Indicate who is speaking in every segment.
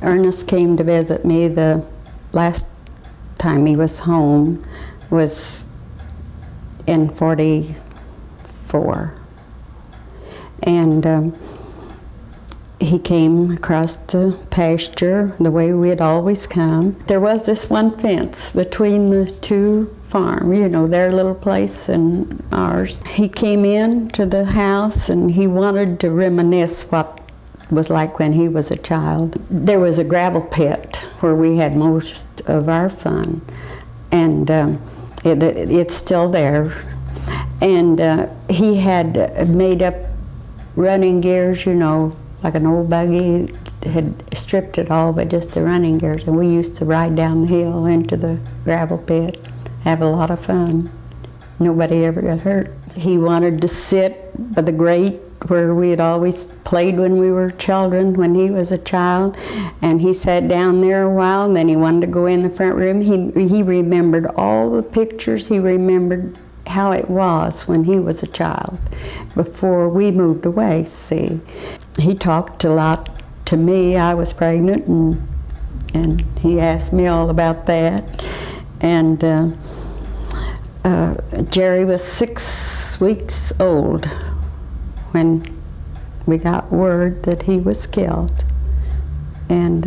Speaker 1: Ernest came to visit me the last time he was home was in 44. And he came across the pasture the way we had always come. There was this one fence between the two farms, you know, their little place and ours. He came in to the house and he wanted to reminisce what it was like when he was a child. There was a gravel pit where we had most of our fun, and it's still there. And he had made up running gears, you know, like an old buggy, had stripped it all but just the running gears, and we used to ride down the hill into the gravel pit, have a lot of fun. Nobody ever got hurt. He wanted to sit by the grate where we had always played when we were children, when he was a child, and he sat down there a while, and then he wanted to go in the front room. He remembered all the pictures. He remembered how it was when he was a child, before we moved away, see. He talked a lot to me. I was pregnant, and he asked me all about that. And Jerry was 6 weeks old when we got word that he was killed. And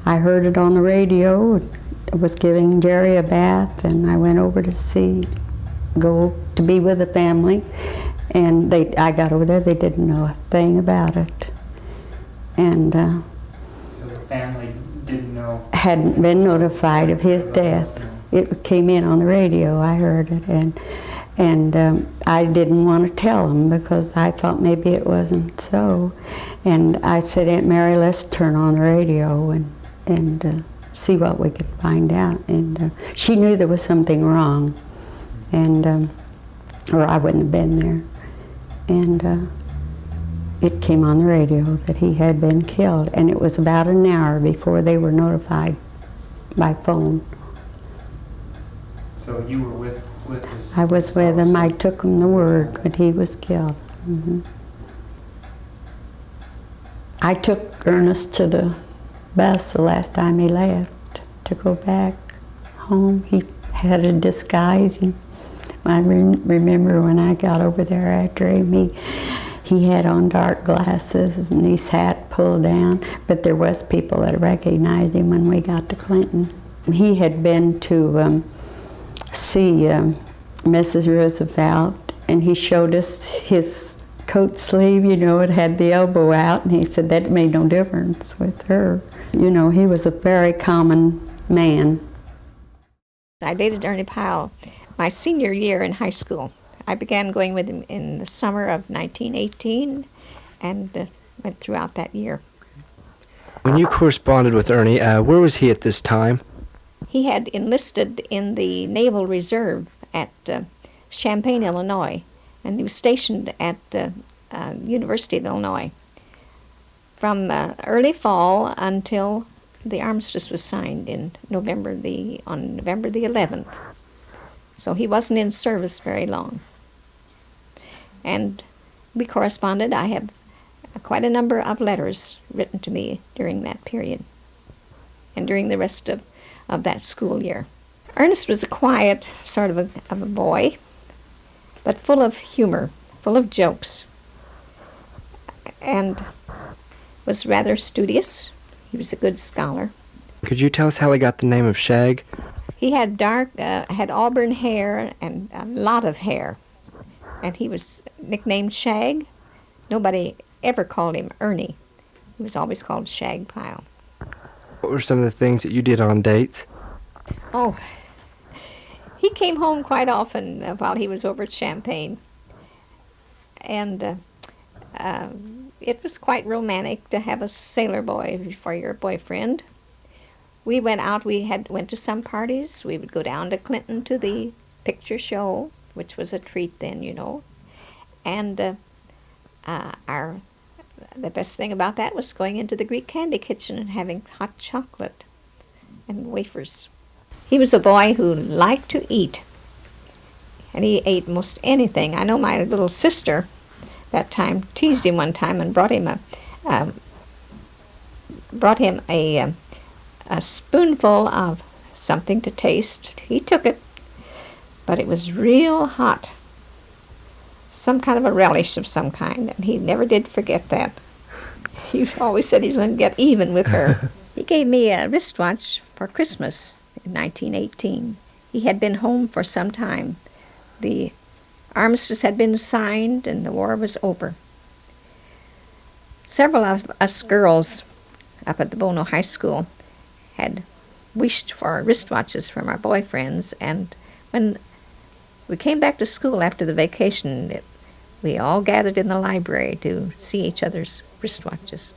Speaker 1: I heard it on the radio. It was giving Jerry a bath, and I went over to go to be with the family. And I got over there, they didn't know a thing about it. And
Speaker 2: so the family didn't know?
Speaker 1: Hadn't been notified of his death. It came in on the radio, I heard it, and I didn't want to tell him because I thought maybe it wasn't so. And I said, Aunt Mary, let's turn on the radio and see what we could find out. And she knew there was something wrong, and or I wouldn't have been there. And it came on the radio that he had been killed, and it was about an hour before they were notified by phone.
Speaker 2: So you were with his...
Speaker 1: I was with him. I took him the word when he was killed. Mm-hmm. I took Ernest to the bus the last time he left to go back home. He had a disguise. I remember when I got over there after him, he had on dark glasses and his hat pulled down, but there was people that recognized him when we got to Clinton. He had been to see Mrs. Roosevelt, and he showed us his coat sleeve, you know, it had the elbow out, and he said that made no difference with her. You know, he was a very common man.
Speaker 3: I dated Ernie Pyle my senior year in high school. I began going with him in the summer of 1918 and went throughout that year.
Speaker 4: When you corresponded with Ernie, where was he at this time?
Speaker 3: He had enlisted in the Naval Reserve at Champaign, Illinois, and he was stationed at University of Illinois from early fall until the armistice was signed on November the 11th. So he wasn't in service very long. And we corresponded. I have quite a number of letters written to me during that period and during the rest of that school year. Ernest was a quiet sort of a boy, but full of humor, full of jokes, and was rather studious. He was a good scholar.
Speaker 4: Could you tell us how he got the name of Shag?
Speaker 3: He had had auburn hair and a lot of hair, and he was nicknamed Shag. Nobody ever called him Ernie. He was always called Shag Pyle.
Speaker 4: What were some of the things that you did on dates?
Speaker 3: Oh, he came home quite often while he was over at Champaign, and it was quite romantic to have a sailor boy for your boyfriend. We went out, went to some parties. We would go down to Clinton to the picture show, which was a treat then, you know. And the best thing about that was going into the Greek candy kitchen and having hot chocolate and wafers. He was a boy who liked to eat, and he ate most anything. I know my little sister that time teased him one time and brought him brought him a spoonful of something to taste. He took it, but it was real hot. Some kind of a relish of some kind, and he never did forget that. He always said he's going to get even with her. He gave me a wristwatch for Christmas in 1918. He had been home for some time. The armistice had been signed and the war was over. Several of us girls up at the Bono High School had wished for wristwatches from our boyfriends, and when we came back to school after the vacation, we all gathered in the library to see each other's wristwatches.